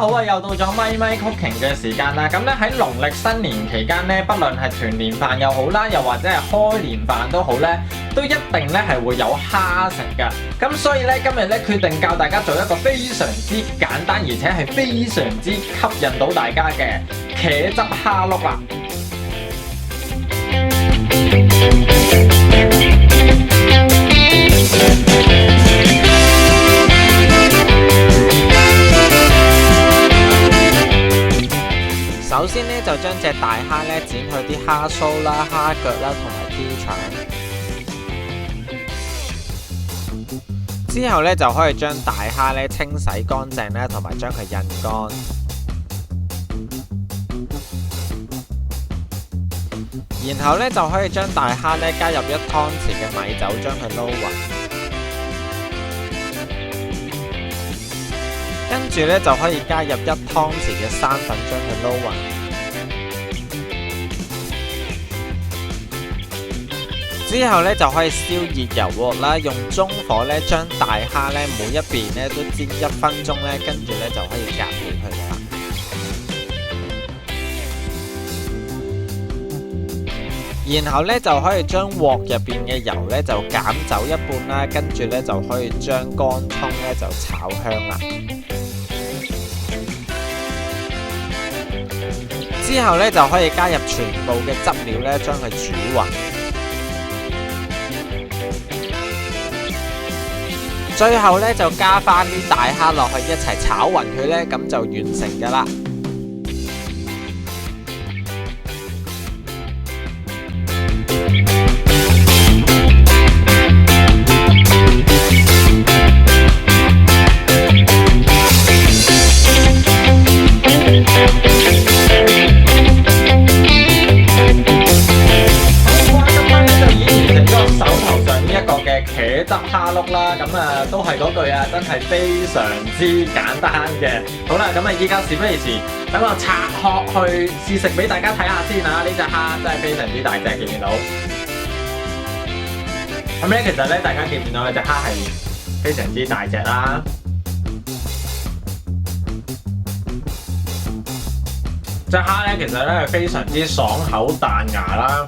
好啊！又到咗咪咪 cooking 嘅時間啦。咁咧喺農曆新年期間咧，不論係團年飯又好啦，又或者係開年飯都好咧，都一定咧係會有蝦食㗎。咁所以咧今日咧決定教大家做一個非常之簡單，而且係非常之吸引到大家嘅茄汁蝦碌啦。首先咧就將隻大蝦咧剪去啲蝦鬚啦、蝦腳啦同埋 Q 腸，之後咧就可以將大蝦咧清洗乾淨咧，同埋將佢印乾。然後咧就可以將大蝦咧加入1湯匙嘅米酒，將佢撈勻。跟住咧就可以加入1湯匙嘅生粉，將佢撈勻。之後咧就可以燒熱油鑊啦，用中火咧將大蝦咧每一邊咧都煎1分鐘咧，跟住咧就可以夾起佢啦。然後咧就可以將鑊入邊嘅油咧就減走一半啦，跟住咧就可以將乾葱咧就炒香啦。之後咧就可以加入全部嘅汁料咧，將佢煮勻。最後咧就加翻啲大蝦落去一齊炒勻佢咧，咁就完成㗎啦。茄汁蝦碌啦，咁啊都係嗰句啊，真係非常之簡單嘅。好啦，咁啊依家事不宜遲，等我拆殼去試食俾大家睇下先啊！呢隻蝦真係非常之大隻，見唔見到？咁咧其實咧，大家見唔見到呢隻蝦係非常之大隻啦？隻蝦咧其實咧係非常之爽口彈牙啦，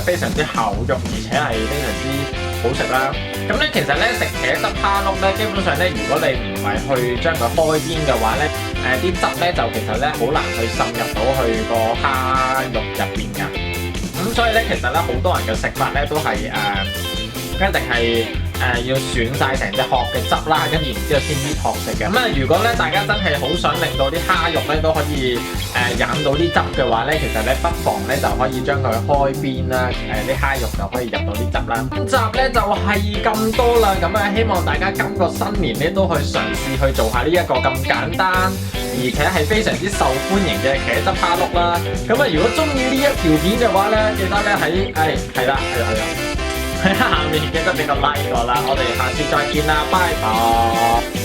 非常之厚肉，而且係非常之好食啦。咁咧其實咧食茄汁蝦碌咧，基本上咧如果你唔係去將佢開邊嘅話咧，啲汁咧就其實咧好難去滲入到去個蝦肉入邊㗎。咁所以咧其實咧好多人嘅食法咧都係一定係要選晒成隻殼嘅汁啦，跟住然之後先搣殼食嘅。咁如果咧大家真係好想令到啲蝦肉咧都可以飲到啲汁嘅話咧，其實咧不妨咧就可以將佢開邊啦，啲蝦肉就可以入到啲汁啦。今集咧就係咁多啦，咁希望大家今個新年咧都去嘗試去做下呢一個咁簡單而且係非常之受歡迎嘅茄汁蝦碌啦。咁如果中意呢一條片嘅話咧，記得咧係啦。喺下面記得俾個 like 我啦，我哋下次再見啦，拜拜。